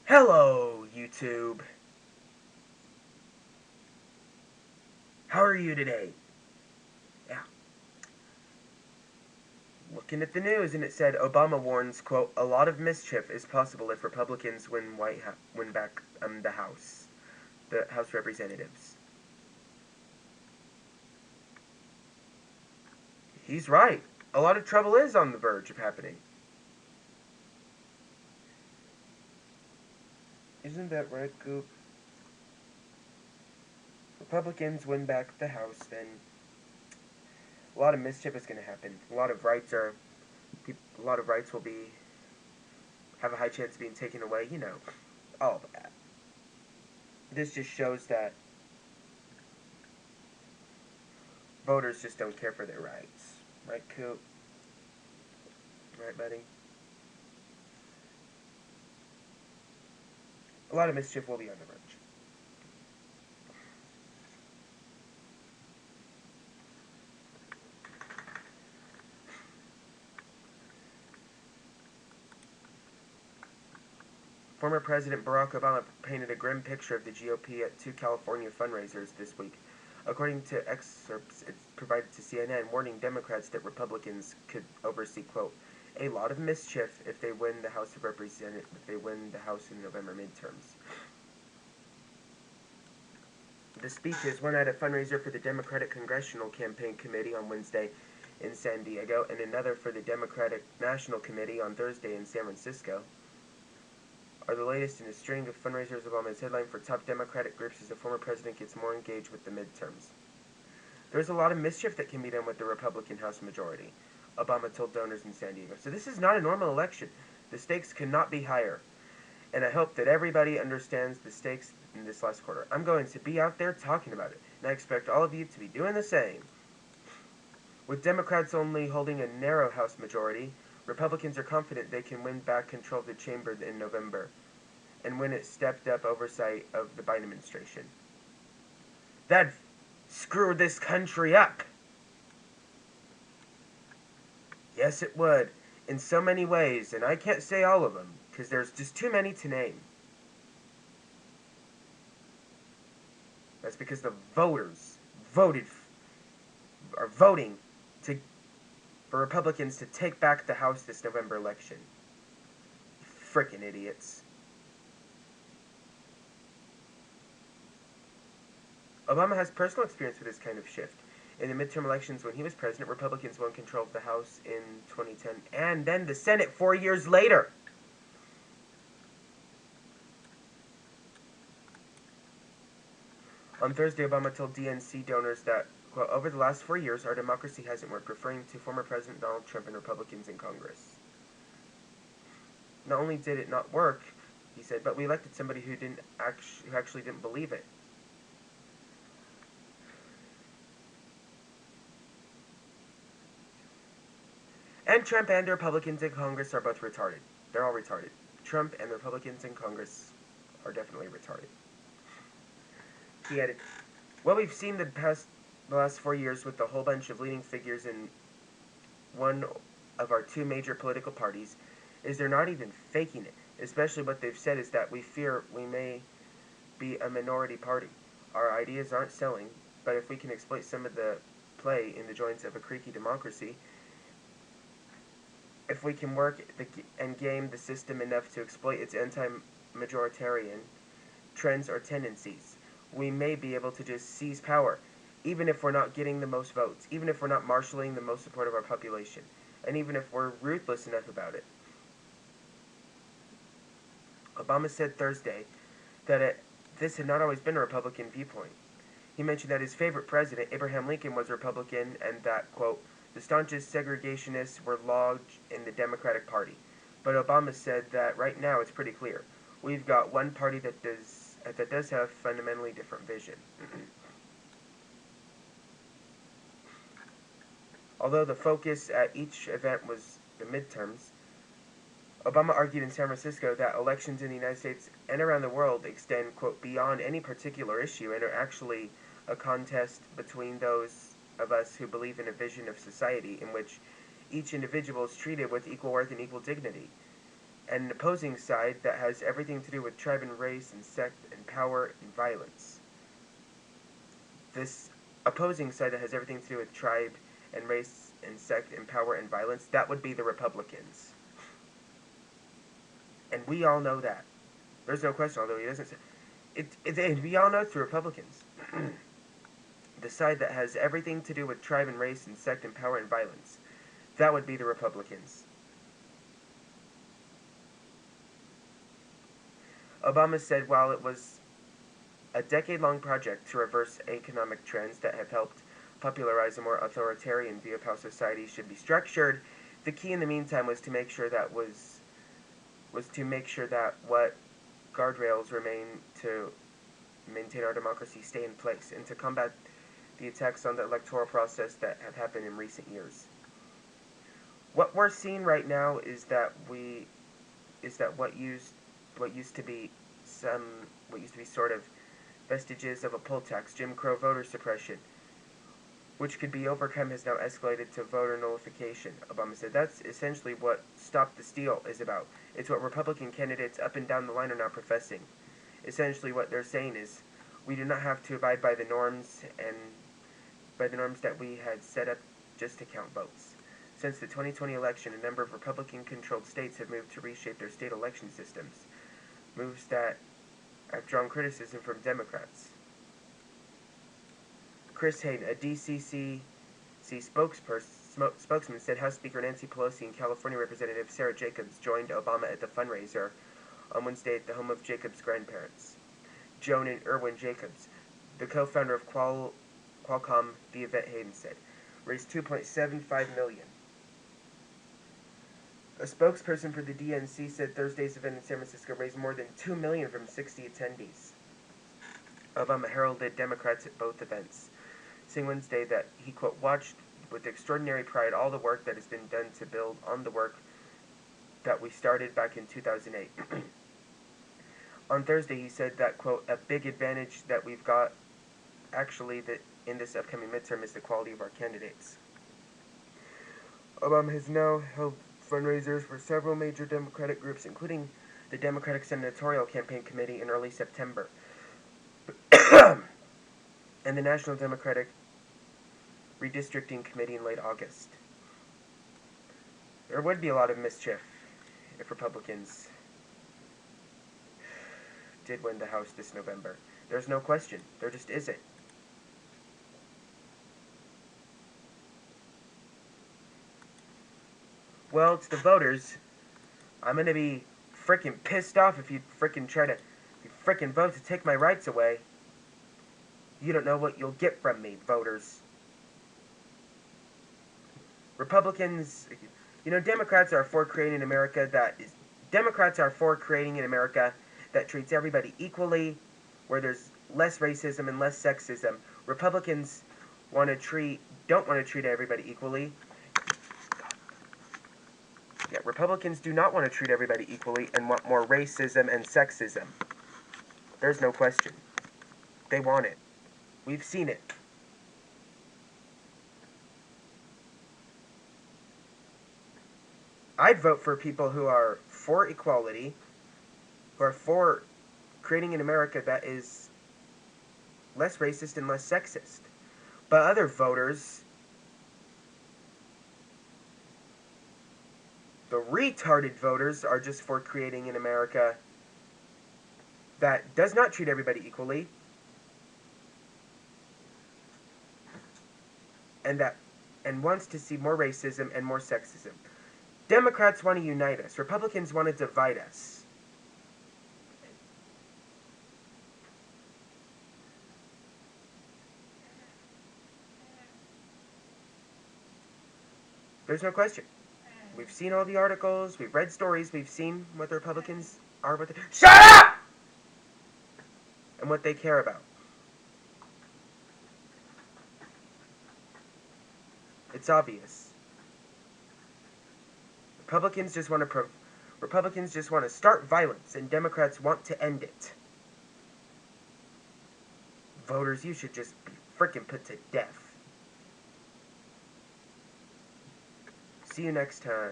Hello, YouTube. How are you today? Yeah. Looking at the news, and it said Obama warns, quote, a lot of mischief is possible if Republicans win back the House Representatives. He's right. A lot of trouble is on the verge of happening. Isn't that right, Goop? Republicans win back the House, then a lot of mischief is going to happen. A lot of rights will have a high chance of being taken away. All of that. This just shows that voters just don't care for their rights. Right, Coop? Right, buddy? A lot of mischief will be on the verge. Former President Barack Obama painted a grim picture of the GOP at two California fundraisers this week, according to excerpts it provided to CNN, warning Democrats that Republicans could oversee, quote, a lot of mischief if they win the House in November midterms. The speeches, one at a fundraiser for the Democratic Congressional Campaign Committee on Wednesday in San Diego, and another for the Democratic National Committee on Thursday in San Francisco, are the latest in a string of fundraisers. Obama's headline for top Democratic groups as the former president gets more engaged with the midterms. There's a lot of mischief that can be done with the Republican House majority, Obama told donors in San Diego. So this is not a normal election. The stakes cannot be higher. And I hope that everybody understands the stakes in this last quarter. I'm going to be out there talking about it, and I expect all of you to be doing the same. With Democrats only holding a narrow House majority, Republicans are confident they can win back control of the chamber in November and win it stepped up oversight of the Biden administration. That'd screw this country up. Yes, it would, in so many ways, and I can't say all of them, because there's just too many to name. That's because the voters are voting for Republicans to take back the House this November election. Frickin' idiots. Obama has personal experience with this kind of shift. In the midterm elections when he was president, Republicans won control of the House in 2010 and then the Senate 4 years later. On Thursday, Obama told DNC donors that, quote, over the last 4 years, our democracy hasn't worked, referring to former President Donald Trump and Republicans in Congress. Not only did it not work, he said, but we elected somebody who actually didn't believe it. And Trump and the Republicans in Congress are both retarded. They're all retarded. Trump and the Republicans in Congress are definitely retarded. He added, what we've seen the last 4 years with a whole bunch of leading figures in one of our two major political parties is they're not even faking it. Especially what they've said is that we fear we may be a minority party. Our ideas aren't selling, but if we can exploit some of the play in the joints of a creaky democracy, if we can work and game the system enough to exploit its anti-majoritarian trends or tendencies, we may be able to just seize power, even if we're not getting the most votes, even if we're not marshaling the most support of our population, and even if we're ruthless enough about it. Obama said Thursday that this had not always been a Republican viewpoint. He mentioned that his favorite president, Abraham Lincoln, was a Republican and that, quote, the staunchest segregationists were lodged in the Democratic Party. But Obama said that right now it's pretty clear. We've got one party that does have fundamentally different vision. Although the focus at each event was the midterms, Obama argued in San Francisco that elections in the United States and around the world extend, quote, beyond any particular issue and are actually a contest between those of us who believe in a vision of society in which each individual is treated with equal worth and equal dignity, an opposing side that has everything to do with tribe and race and sect and power and violence. This opposing side that has everything to do with tribe and race and sect and power and violence, that would be the Republicans. And we all know that. There's no question, although he doesn't say it. We all know it's the Republicans. The side that has everything to do with tribe and race and sect and power and violence. That would be the Republicans. Obama said while it was a decade-long project to reverse economic trends that have helped popularize a more authoritarian view of how society should be structured, the key in the meantime was to make sure that what guardrails remain to maintain our democracy stay in place and to combat the attacks on the electoral process that have happened in recent years. What we're seeing right now is that what used to be sort of vestiges of a poll tax, Jim Crow voter suppression, which could be overcome, has now escalated to voter nullification, Obama said. That's essentially what Stop the Steal is about. It's what Republican candidates up and down the line are now professing. Essentially what they're saying is, we do not have to abide by the norms that we had set up just to count votes. Since the 2020 election, a number of Republican-controlled states have moved to reshape their state election systems, moves that have drawn criticism from Democrats. Chris Hayden, a DCCC spokesman, said House Speaker Nancy Pelosi and California Representative Sarah Jacobs joined Obama at the fundraiser on Wednesday at the home of Jacobs' grandparents. Joan and Irwin Jacobs, the co-founder of Qualcomm, the event, Hayden said, raised $2.75 million. A spokesperson for the DNC said Thursday's event in San Francisco raised more than $2 million from 60 attendees. Obama heralded Democrats at both events, saying Wednesday that he, quote, watched with extraordinary pride all the work that has been done to build on the work that we started back in 2008. On Thursday, he said that, quote, a big advantage that we've got actually that in this upcoming midterm is the quality of our candidates. Obama has now held fundraisers for several major Democratic groups, including the Democratic Senatorial Campaign Committee in early September and the National Democratic Redistricting Committee in late August. There would be a lot of mischief if Republicans did win the House this November. There's no question. There just isn't. Well, it's the voters. I'm gonna be frickin' pissed off if you frickin' vote to take my rights away. You don't know what you'll get from me, voters. Republicans, Democrats are for creating an America that treats everybody equally, where there's less racism and less sexism. Republicans don't want to treat everybody equally. Yeah, Republicans do not want to treat everybody equally and want more racism and sexism. There's no question. They want it. We've seen it. I'd vote for people who are for equality, who are for creating an America that is less racist and less sexist. But other voters, the retarded voters, are just for creating an America that does not treat everybody equally, and wants to see more racism and more sexism. Democrats want to unite us. Republicans want to divide us. There's no question. We've seen all the articles, we've read stories, we've seen what the Republicans are, shut up! And what they care about. It's obvious. Republicans just want to start violence, and Democrats want to end it. Voters, you should just be frickin' put to death. See you next time.